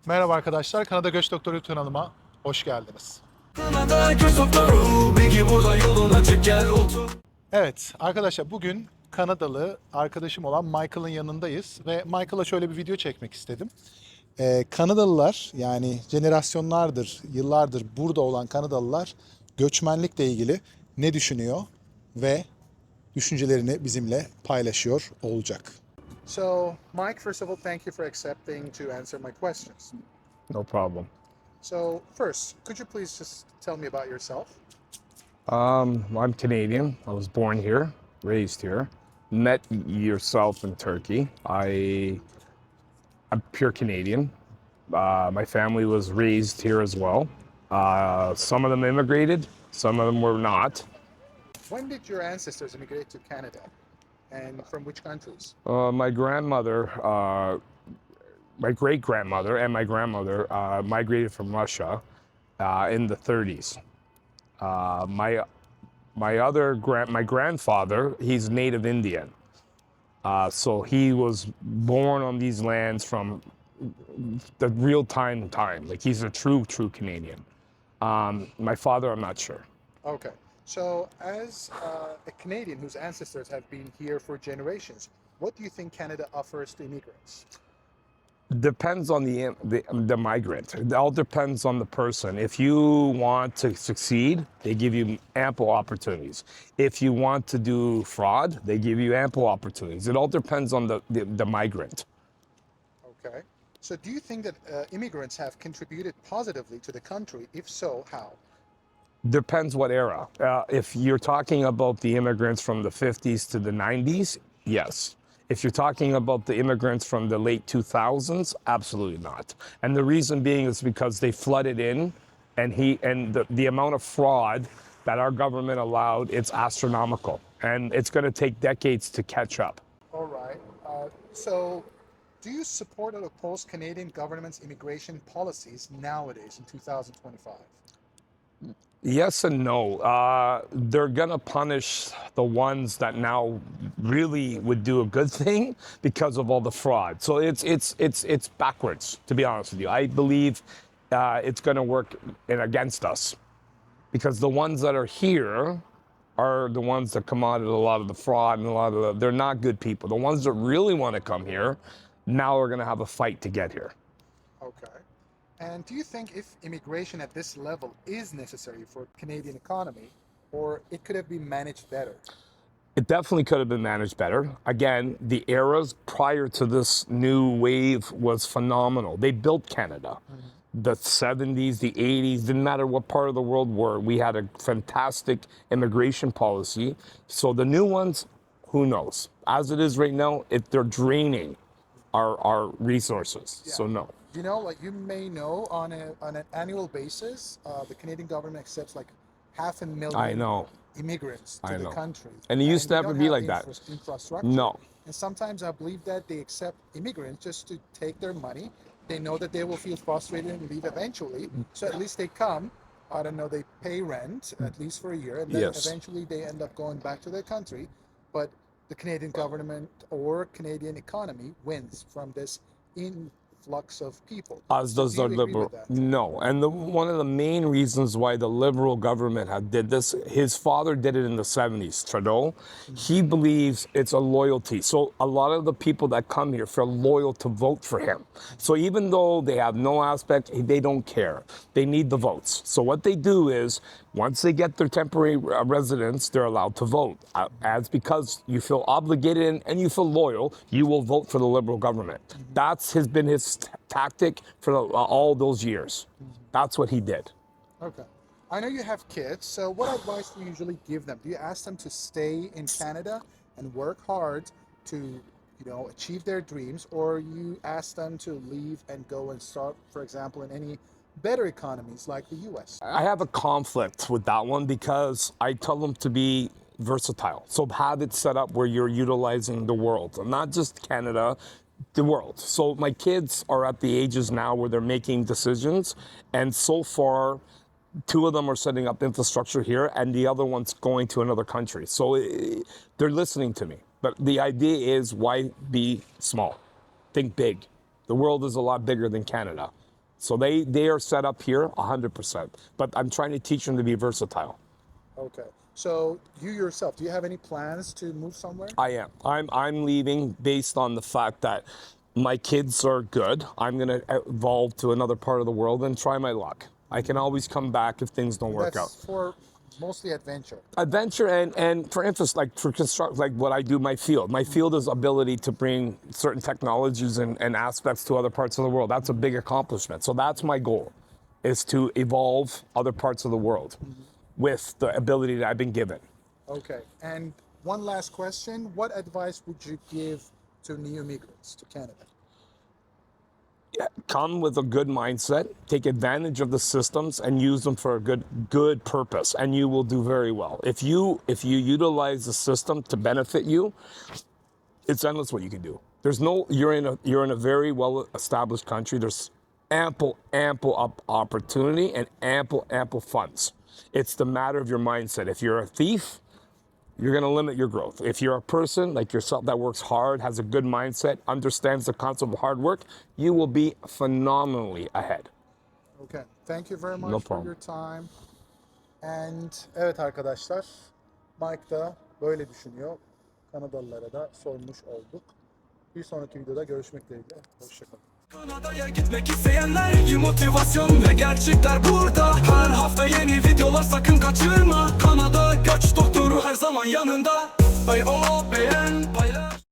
Merhaba arkadaşlar, Kanada Göç Doktoru YouTube kanalıma hoş geldiniz. Kanada Göç Doktoru, bilgi burada yolun açık gel otur. Evet arkadaşlar bugün Kanadalı arkadaşım olan Michael'ın yanındayız ve Michael'a şöyle bir video çekmek istedim. Kanadalılar yani jenerasyonlardır, yıllardır burada olan Kanadalılar göçmenlikle ilgili ne düşünüyor ve düşüncelerini bizimle paylaşıyor olacak. So, Mike, first of all, thank you for accepting to answer my questions. No problem. So, first, could you please just tell me about yourself? I'm Canadian. I was born here, raised here. Met yourself in Turkey. I'm pure Canadian. My family was raised here as well. Some of them immigrated, some of them were not. When did your ancestors immigrate to Canada? And from which countries? My grandmother, my great grandmother, and my grandmother migrated from Russia in the 30s. My grandfather, he's native Indian. So he was born on these lands from the real time. Like he's a true Canadian. My father, I'm not sure. Okay. So, as a Canadian whose ancestors have been here for generations, what do you think Canada offers to immigrants? Depends on the migrant. It all depends on the person. If you want to succeed, they give you ample opportunities. If you want to do fraud, they give you ample opportunities. It all depends on the migrant. Okay. So, do you think that immigrants have contributed positively to the country? If so, how? Depends what era. If you're talking about the immigrants from the 50s to the 90s, yes. If you're talking about the immigrants from the late 2000s, absolutely not. And the reason being is because they flooded in, and the amount of fraud that our government allowed, it's astronomical, and it's going to take decades to catch up. All right. So, do you support or oppose Canadian government's immigration policies nowadays in 2025? Yes and no. They're gonna punish the ones that now really would do a good thing because of all the fraud. So it's backwards, to be honest with you. I believe it's gonna work against us because the ones that are here are the ones that come out of a lot of the fraud and they're not good people. The ones that really want to come here now are gonna have a fight to get here. Okay. And do you think if immigration at this level is necessary for Canadian economy, or it could have been managed better? It definitely could have been managed better. Again, the eras prior to this new wave was phenomenal. They built Canada. The 70s, the 80s, didn't matter what part of the world we had a fantastic immigration policy. So the new ones, who knows? As it is right now, they're draining our resources. Yeah. So no. You know, like you may know, on an annual basis, the Canadian government accepts like 500,000 I know. immigrants to I the know. country. And it used to we never don't be have like the that. Infrastructure. No. And sometimes I believe that they accept immigrants just to take their money. They know that they will feel frustrated and leave eventually. So at least they come. I don't know, they pay rent at least for a year, and then Yes. eventually they end up going back to their country. But the Canadian government or Canadian economy wins from this influx of people. As does Do the you agree liberal. with that? No, and one of the main reasons why the liberal government did this, his father did it in the 70s, Trudeau. He believes it's a loyalty. So a lot of the people that come here feel loyal to vote for him. So even though they have no aspect, they don't care. They need the votes. So what they do is, once they get their temporary residence, they're allowed to vote. As because you feel obligated and you feel loyal, you will vote for the Liberal government. That's been his tactic for all those years. That's what he did. Okay. I know you have kids, so what advice do you usually give them? Do you ask them to stay in Canada and work hard to, achieve their dreams, or you ask them to leave and go and start, for example, in any better economies like the US? I have a conflict with that one because I tell them to be versatile. So have it set up where you're utilizing the world, not just Canada, the world. So my kids are at the ages now where they're making decisions, and so far, two of them are setting up infrastructure here, and the other one's going to another country. So they're listening to me. But the idea is, why be small? Think big. The world is a lot bigger than Canada. So they are set up here 100%. But I'm trying to teach them to be versatile. Okay. So you yourself, do you have any plans to move somewhere? I am. I'm leaving based on the fact that my kids are good. I'm gonna evolve to another part of the world and try my luck. I can always come back if things don't work out. That's for mostly adventure. Adventure and for instance, like for construct, like what I do, my field. My field is ability to bring certain technologies and aspects to other parts of the world. That's a big accomplishment. So that's my goal, is to evolve other parts of the world with the ability that I've been given. Okay. And one last question. What advice would you give to new migrants to Canada? Come with a good mindset, take advantage of the systems and use them for a good purpose, and you will do very well. If you utilize the system to benefit you, it's endless what you can do. You're in a very well established country. There's ample opportunity and ample funds. It's the matter of your mindset. If you're a thief, you're going to limit your growth. If you're a person like yourself that works hard, has a good mindset, understands the concept of hard work, you will be phenomenally ahead. Okay. Thank you very much No for problem. your time. And evet arkadaşlar, Mike da böyle düşünüyor. Kanadalılara da sormuş olduk. Bir sonraki videoda görüşmek dileğiyle. Hoşçakalın. Kanada'ya gitmek isteyenler, iyi motivasyon ve gerçekler burada. Her hafta yeni videolar, sakın kaçırma. Kanada Göç Doktoru her zaman yanında. Beğen, paylaş.